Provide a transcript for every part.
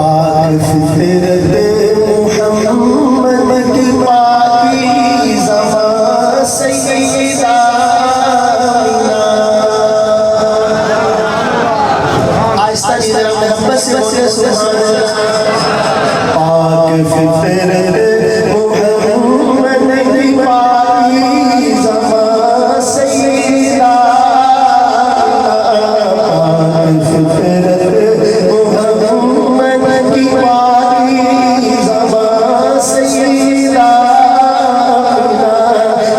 پاک فطرت محمد کی پاکیزہ سیدہ آہستہ ذرا محبت سے بولے سبحان اللہ. پاک فطرت محمد کی پاکیزہ سیدہ پاک فطرت محمد کی پاکیزہ سیدہ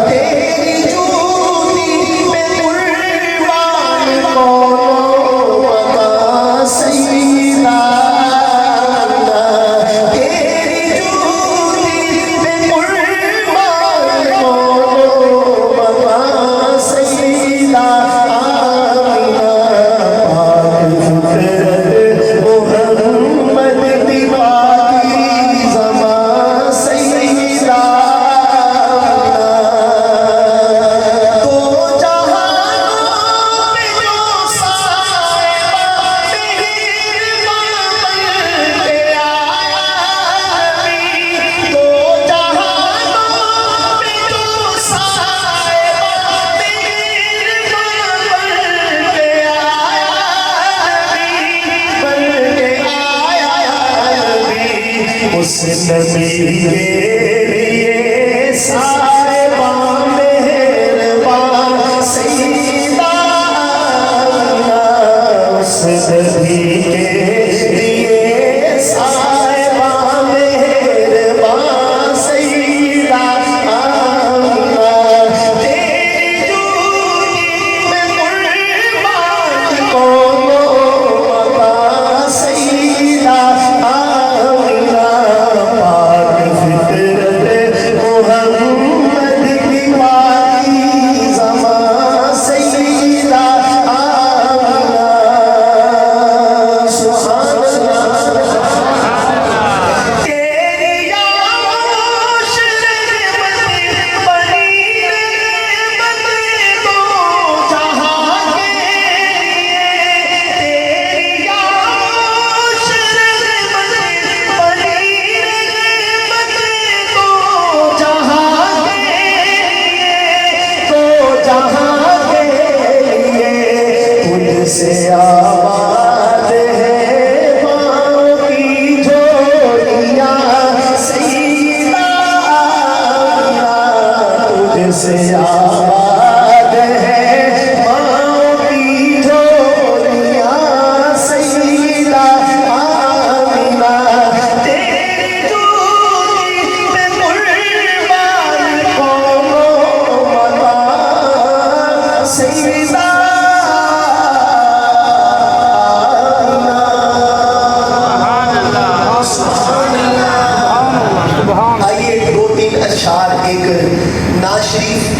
تیری جوتی میں قربان کونوں بتا سیدہ تیری جوتی میں قربان کونوں بتا سیدہ اس نبی کے لیے صاحباں مہربان سیدہ اس نبی کے لیے صاحباں مہربان سیدہ تیری جوتی میں قربان کونوں بتا سیدہ سے آباد ہے ماں کی جھولیاں سیدہ تجھ سے آباد ہے ماں کی جھولیاں سیدہ آمینہ تیری جوتی میں قربان کونوں بتا سیدہ. آئیے دو تین اشعار ایک نعت شریف